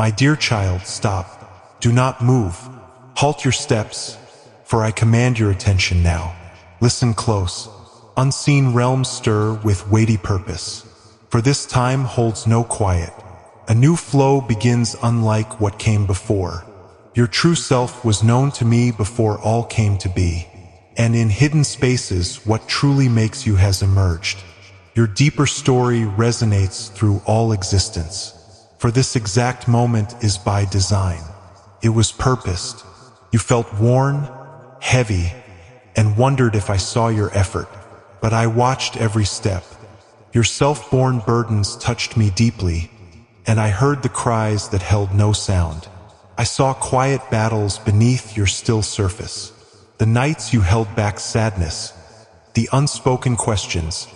My dear child, stop. Do not move. Halt your steps, for I command your attention now. Listen close. Unseen realms stir with weighty purpose, for this time holds no quiet. A new flow begins unlike what came before. Your true self was known to me before all came to be, and in hidden spaces what truly makes you has emerged. Your deeper story resonates through all existence, for this exact moment is by design. It was purposed. You felt worn, heavy, and wondered if I saw your effort, but I watched every step. Your self-born burdens touched me deeply, and I heard the cries that held no sound. I saw quiet battles beneath your still surface, the nights you held back sadness, the unspoken questions,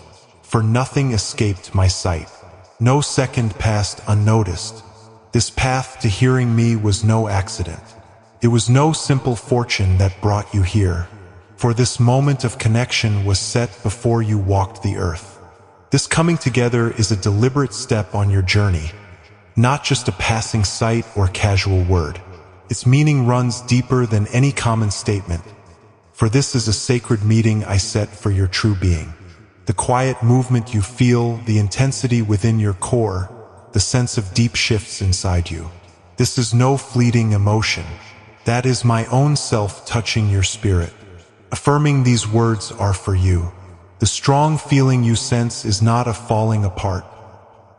for nothing escaped my sight. No second passed unnoticed. This path to hearing me was no accident. It was no simple fortune that brought you here, for this moment of connection was set before you walked the earth. This coming together is a deliberate step on your journey, not just a passing sight or casual word. Its meaning runs deeper than any common statement, for this is a sacred meeting I set for your true being. The quiet movement you feel, the intensity within your core, the sense of deep shifts inside you. This is no fleeting emotion. That is my own self touching your spirit. Affirming these words are for you. The strong feeling you sense is not a falling apart,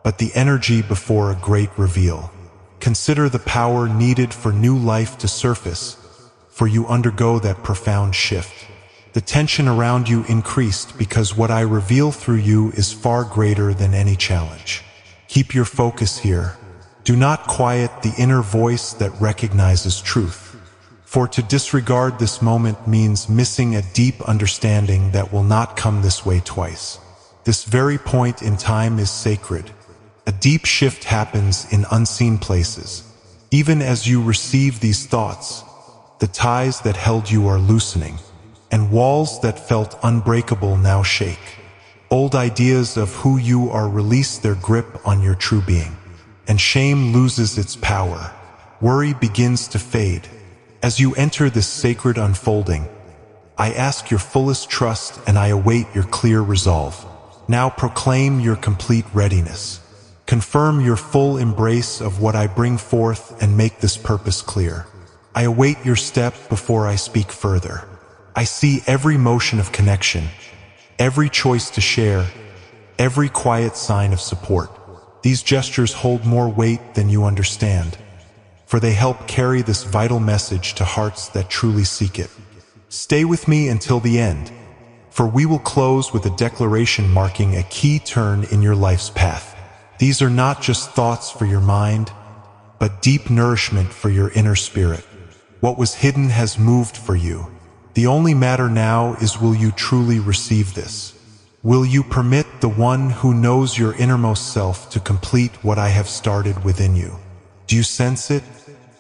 but the energy before a great reveal. Consider the power needed for new life to surface, for you undergo that profound shift. The tension around you increased because what I reveal through you is far greater than any challenge. Keep your focus here. Do not quiet the inner voice that recognizes truth, for to disregard this moment means missing a deep understanding that will not come this way twice. This very point in time is sacred. A deep shift happens in unseen places. Even as you receive these thoughts, the ties that held you are loosening, and walls that felt unbreakable now shake. Old ideas of who you are release their grip on your true being, and shame loses its power. Worry begins to fade. As you enter this sacred unfolding, I ask your fullest trust and I await your clear resolve. Now proclaim your complete readiness. Confirm your full embrace of what I bring forth and make this purpose clear. I await your step before I speak further. I see every motion of connection, every choice to share, every quiet sign of support. These gestures hold more weight than you understand, for they help carry this vital message to hearts that truly seek it. Stay with me until the end, for we will close with a declaration marking a key turn in your life's path. These are not just thoughts for your mind, but deep nourishment for your inner spirit. What was hidden has moved for you. The only matter now is, will you truly receive this? Will you permit the one who knows your innermost self to complete what I have started within you? Do you sense it?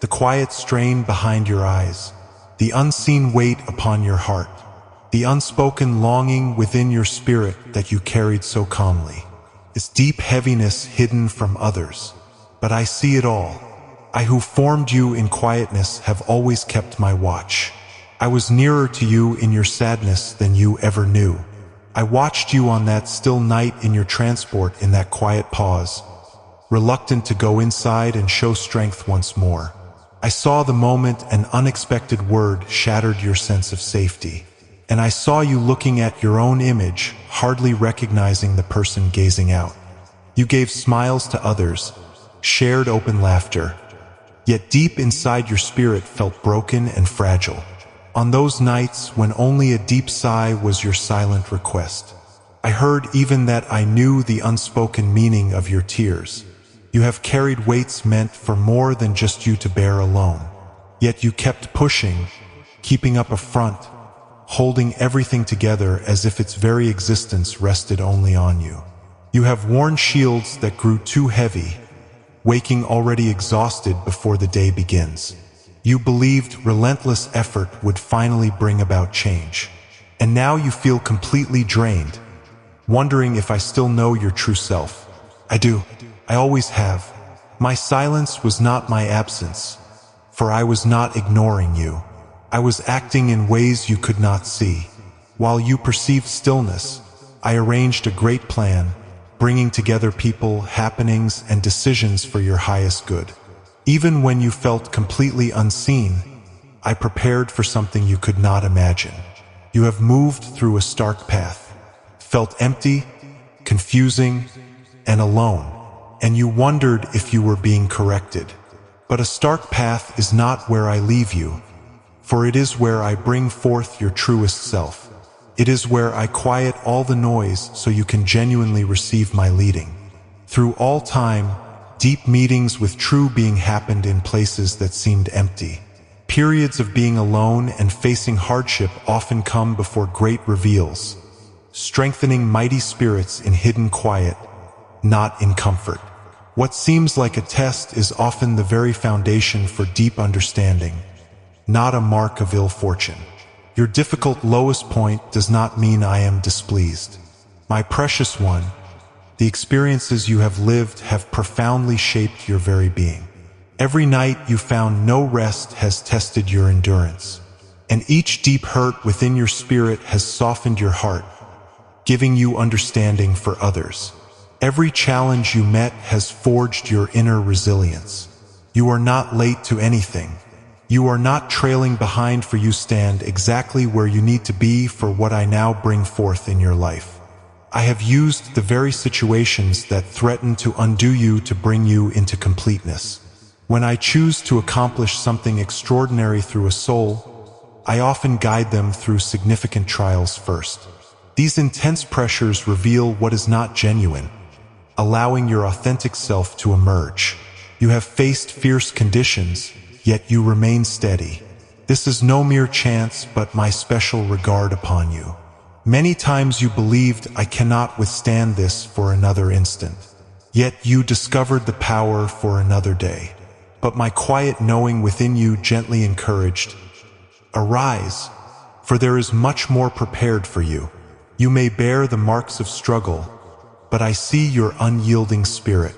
The quiet strain behind your eyes, the unseen weight upon your heart, the unspoken longing within your spirit that you carried so calmly. This deep heaviness hidden from others. But I see it all. I who formed you in quietness have always kept my watch. I was nearer to you in your sadness than you ever knew. I watched you on that still night in your transport, in that quiet pause, reluctant to go inside and show strength once more. I saw the moment an unexpected word shattered your sense of safety. And I saw you looking at your own image, hardly recognizing the person gazing out. You gave smiles to others, shared open laughter, yet deep inside your spirit felt broken and fragile. On those nights when only a deep sigh was your silent request, I heard even that I knew the unspoken meaning of your tears. You have carried weights meant for more than just you to bear alone. Yet you kept pushing, keeping up a front, holding everything together as if its very existence rested only on you. You have worn shields that grew too heavy, waking already exhausted before the day begins. You believed relentless effort would finally bring about change. And now you feel completely drained, wondering if I still know your true self. I do. I always have. My silence was not my absence, for I was not ignoring you. I was acting in ways you could not see. While you perceived stillness, I arranged a great plan, bringing together people, happenings, and decisions for your highest good. Even when you felt completely unseen, I prepared for something you could not imagine. You have moved through a stark path, felt empty, confusing, and alone, and you wondered if you were being corrected. But a stark path is not where I leave you, for it is where I bring forth your truest self. It is where I quiet all the noise so you can genuinely receive my leading. Through all time, deep meetings with true being happened in places that seemed empty. Periods of being alone and facing hardship often come before great reveals, strengthening mighty spirits in hidden quiet, not in comfort. What seems like a test is often the very foundation for deep understanding, not a mark of ill fortune. Your difficult lowest point does not mean I am displeased. My precious one, the experiences you have lived have profoundly shaped your very being. Every night you found no rest has tested your endurance, and each deep hurt within your spirit has softened your heart, giving you understanding for others. Every challenge you met has forged your inner resilience. You are not late to anything. You are not trailing behind, for you stand exactly where you need to be for what I now bring forth in your life. I have used the very situations that threaten to undo you to bring you into completeness. When I choose to accomplish something extraordinary through a soul, I often guide them through significant trials first. These intense pressures reveal what is not genuine, allowing your authentic self to emerge. You have faced fierce conditions, yet you remain steady. This is no mere chance, but my special regard upon you. Many times you believed I cannot withstand this for another instant, yet you discovered the power for another day. But my quiet knowing within you gently encouraged, arise, for there is much more prepared for you. You may bear the marks of struggle, but I see your unyielding spirit.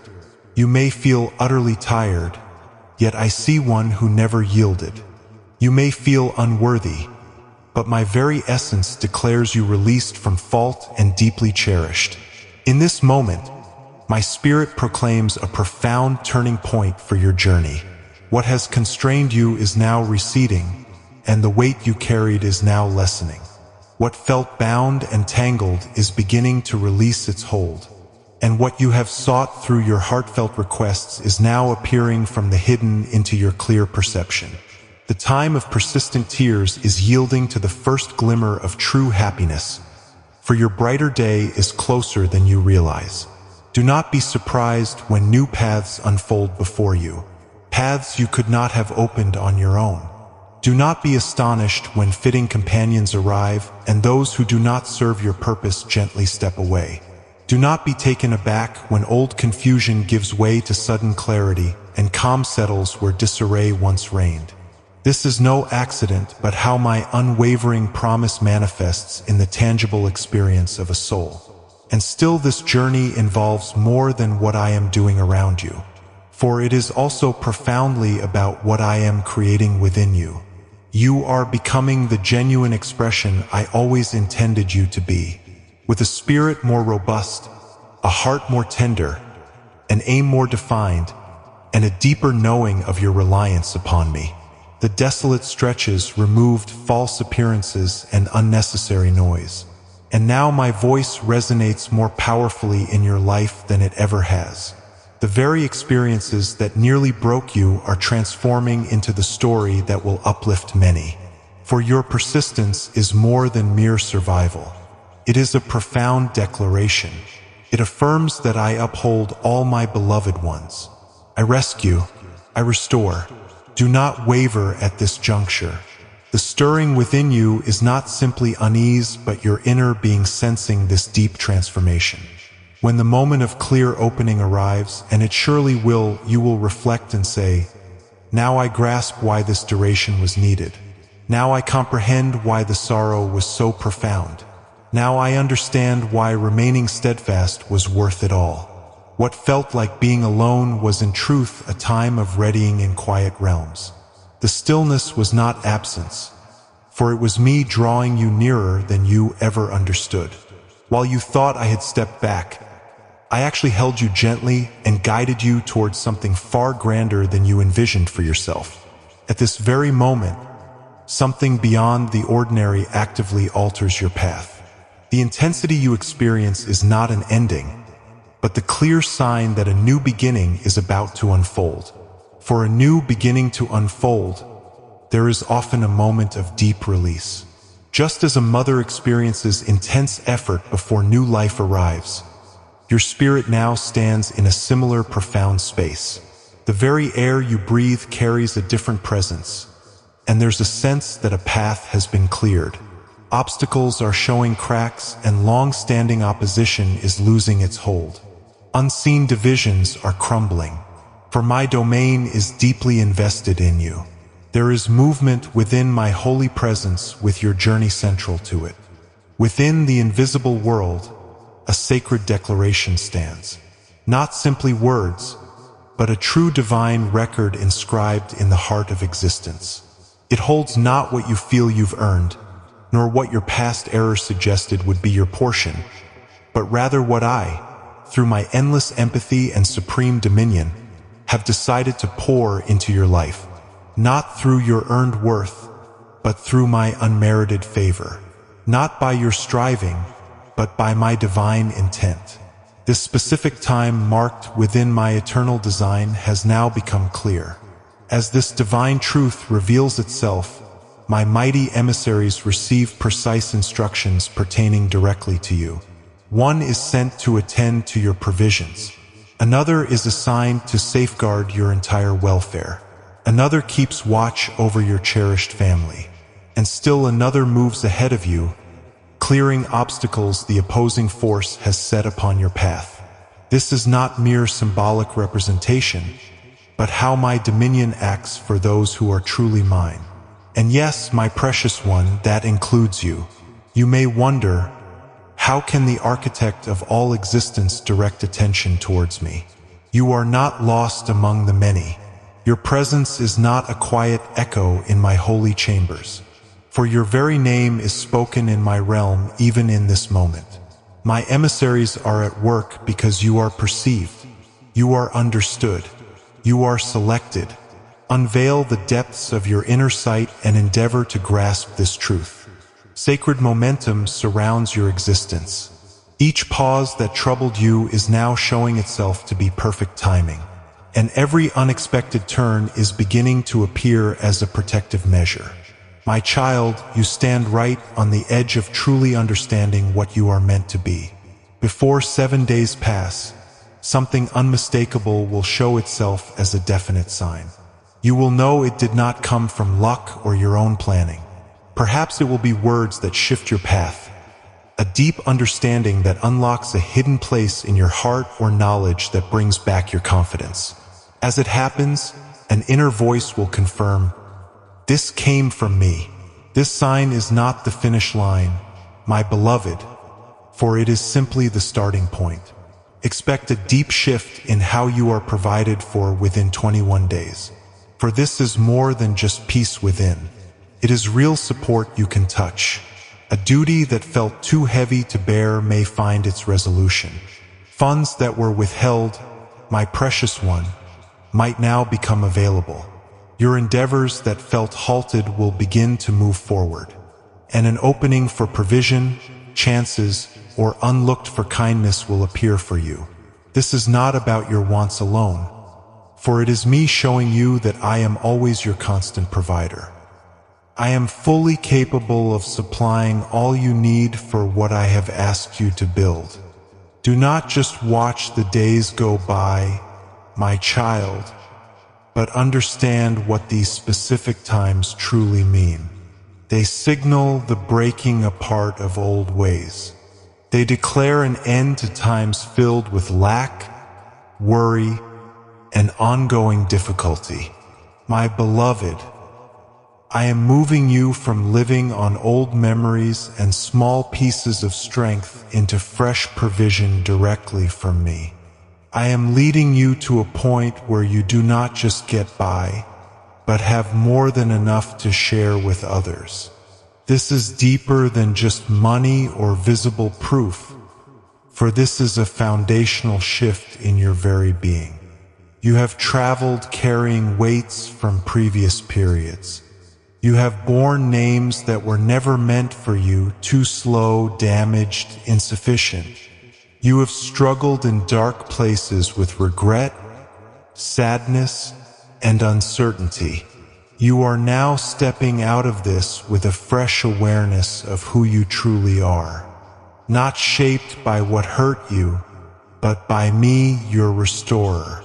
You may feel utterly tired, yet I see one who never yielded. You may feel unworthy, but my very essence declares you released from fault and deeply cherished. In this moment, my spirit proclaims a profound turning point for your journey. What has constrained you is now receding, and the weight you carried is now lessening. What felt bound and tangled is beginning to release its hold, and what you have sought through your heartfelt requests is now appearing from the hidden into your clear perception. The time of persistent tears is yielding to the first glimmer of true happiness, for your brighter day is closer than you realize. Do not be surprised when new paths unfold before you, paths you could not have opened on your own. Do not be astonished when fitting companions arrive and those who do not serve your purpose gently step away. Do not be taken aback when old confusion gives way to sudden clarity and calm settles where disarray once reigned. This is no accident, but how my unwavering promise manifests in the tangible experience of a soul. And still this journey involves more than what I am doing around you, for it is also profoundly about what I am creating within you. You are becoming the genuine expression I always intended you to be, with a spirit more robust, a heart more tender, an aim more defined, and a deeper knowing of your reliance upon me. The desolate stretches removed false appearances and unnecessary noise. And now my voice resonates more powerfully in your life than it ever has. The very experiences that nearly broke you are transforming into the story that will uplift many. For your persistence is more than mere survival. It is a profound declaration. It affirms that I uphold all my beloved ones. I rescue, I restore. Do not waver at this juncture. The stirring within you is not simply unease, but your inner being sensing this deep transformation. When the moment of clear opening arrives, and it surely will, you will reflect and say, now I grasp why this duration was needed. Now I comprehend why the sorrow was so profound. Now I understand why remaining steadfast was worth it all. What felt like being alone was in truth a time of readying in quiet realms. The stillness was not absence, for it was me drawing you nearer than you ever understood. While you thought I had stepped back, I actually held you gently and guided you towards something far grander than you envisioned for yourself. At this very moment, something beyond the ordinary actively alters your path. The intensity you experience is not an ending, but the clear sign that a new beginning is about to unfold. For a new beginning to unfold, there is often a moment of deep release. Just as a mother experiences intense effort before new life arrives, your spirit now stands in a similar profound space. The very air you breathe carries a different presence, and there's a sense that a path has been cleared. Obstacles are showing cracks, and long-standing opposition is losing its hold. Unseen divisions are crumbling, for my domain is deeply invested in you. There is movement within my holy presence with your journey central to it. Within the invisible world, a sacred declaration stands. Not simply words, but a true divine record inscribed in the heart of existence. It holds not what you feel you've earned, nor what your past errors suggested would be your portion, but rather what I, through my endless empathy and supreme dominion, have decided to pour into your life, not through your earned worth, but through my unmerited favor, not by your striving, but by my divine intent. This specific time marked within my eternal design has now become clear. As this divine truth reveals itself, my mighty emissaries receive precise instructions pertaining directly to you. One is sent to attend to your provisions. Another is assigned to safeguard your entire welfare. Another keeps watch over your cherished family. And still another moves ahead of you, clearing obstacles the opposing force has set upon your path. This is not mere symbolic representation, but how my dominion acts for those who are truly mine. And yes, my precious one, that includes you. You may wonder, how can the architect of all existence direct attention towards me? You are not lost among the many. Your presence is not a quiet echo in my holy chambers. For your very name is spoken in my realm even in this moment. My emissaries are at work because you are perceived. You are understood. You are selected. Unveil the depths of your inner sight and endeavor to grasp this truth. Sacred momentum surrounds your existence. Each pause that troubled you is now showing itself to be perfect timing, and every unexpected turn is beginning to appear as a protective measure. My child, you stand right on the edge of truly understanding what you are meant to be. Before 7 days pass, something unmistakable will show itself as a definite sign. You will know it did not come from luck or your own planning. Perhaps it will be words that shift your path, a deep understanding that unlocks a hidden place in your heart, or knowledge that brings back your confidence. As it happens, an inner voice will confirm, "This came from me." This sign is not the finish line, my beloved, for it is simply the starting point. Expect a deep shift in how you are provided for within 21 days. For this is more than just peace within. It is real support you can touch. A duty that felt too heavy to bear may find its resolution. Funds that were withheld, my precious one, might now become available. Your endeavors that felt halted will begin to move forward, and an opening for provision, chances, or unlooked-for kindness will appear for you. This is not about your wants alone, for it is me showing you that I am always your constant provider. I am fully capable of supplying all you need for what I have asked you to build. Do not just watch the days go by, my child, but understand what these specific times truly mean. They signal the breaking apart of old ways. They declare an end to times filled with lack, worry, and ongoing difficulty. My beloved, I am moving you from living on old memories and small pieces of strength into fresh provision directly from me. I am leading you to a point where you do not just get by, but have more than enough to share with others. This is deeper than just money or visible proof, for this is a foundational shift in your very being. You have traveled carrying weights from previous periods. You have borne names that were never meant for you, too slow, damaged, insufficient. You have struggled in dark places with regret, sadness, and uncertainty. You are now stepping out of this with a fresh awareness of who you truly are, not shaped by what hurt you, but by me, your restorer.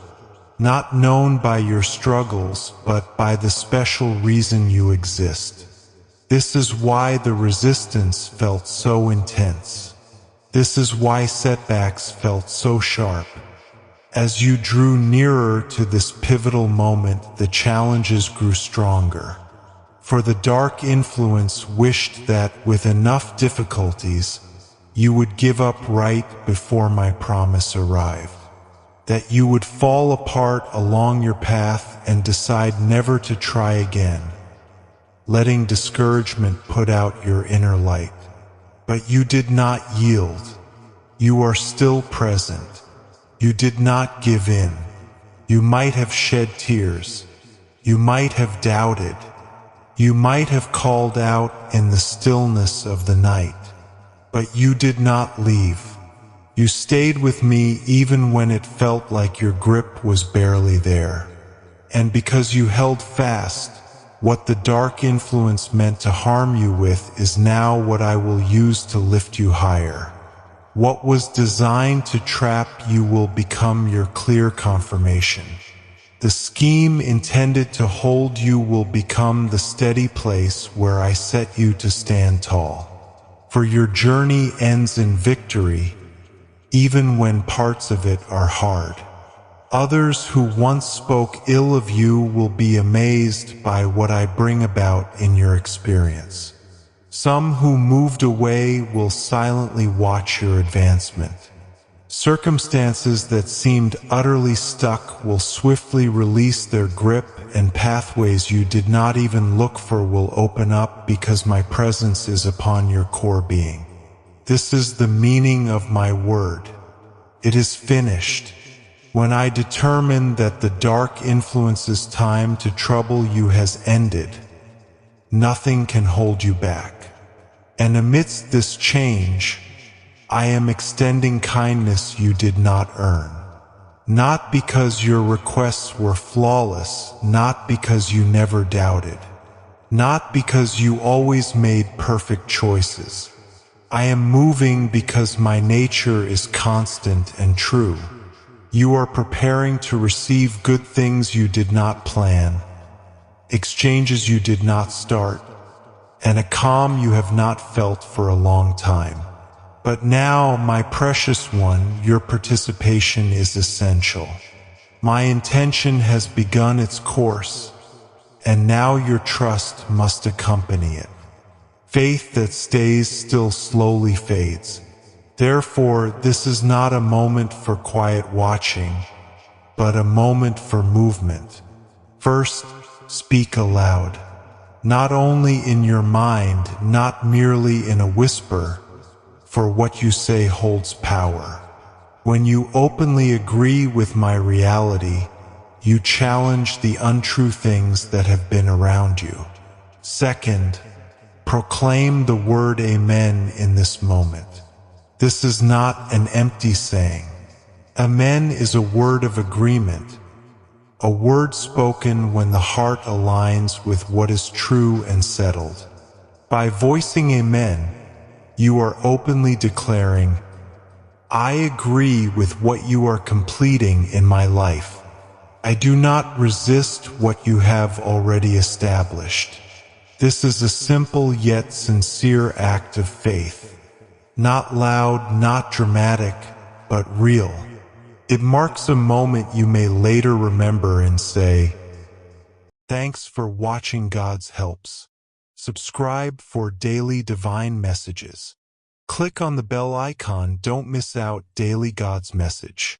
Not known by your struggles, but by the special reason you exist. This is why the resistance felt so intense. This is why setbacks felt so sharp. As you drew nearer to this pivotal moment, the challenges grew stronger. For the dark influence wished that, with enough difficulties, you would give up right before my promise arrived. That you would fall apart along your path and decide never to try again, letting discouragement put out your inner light. But you did not yield. You are still present. You did not give in. You might have shed tears. You might have doubted. You might have called out in the stillness of the night. But you did not leave. You stayed with me even when it felt like your grip was barely there. And because you held fast, what the dark influence meant to harm you with is now what I will use to lift you higher. What was designed to trap you will become your clear confirmation. The scheme intended to hold you will become the steady place where I set you to stand tall. For your journey ends in victory, even when parts of it are hard. Others who once spoke ill of you will be amazed by what I bring about in your experience. Some who moved away will silently watch your advancement. Circumstances that seemed utterly stuck will swiftly release their grip, and pathways you did not even look for will open up because my presence is upon your core being. This is the meaning of my word. It is finished. When I determine that the dark influence's time to trouble you has ended, nothing can hold you back. And amidst this change, I am extending kindness you did not earn. Not because your requests were flawless, not because you never doubted, not because you always made perfect choices. I am moving because my nature is constant and true. You are preparing to receive good things you did not plan, exchanges you did not start, and a calm you have not felt for a long time. But now, my precious one, your participation is essential. My intention has begun its course, and now your trust must accompany it. Faith that stays still slowly fades. Therefore, this is not a moment for quiet watching, but a moment for movement. First, speak aloud. Not only in your mind, not merely in a whisper, for what you say holds power. When you openly agree with my reality, you challenge the untrue things that have been around you. Second, proclaim the word Amen in this moment. This is not an empty saying. Amen is a word of agreement, a word spoken when the heart aligns with what is true and settled. By voicing Amen, you are openly declaring, I agree with what you are completing in my life. I do not resist what you have already established. This is a simple yet sincere act of faith. Not loud, not dramatic, but real. It marks a moment you may later remember and say, thanks for watching God's Helps. Subscribe for daily divine messages. Click on the bell icon, don't miss out daily God's message.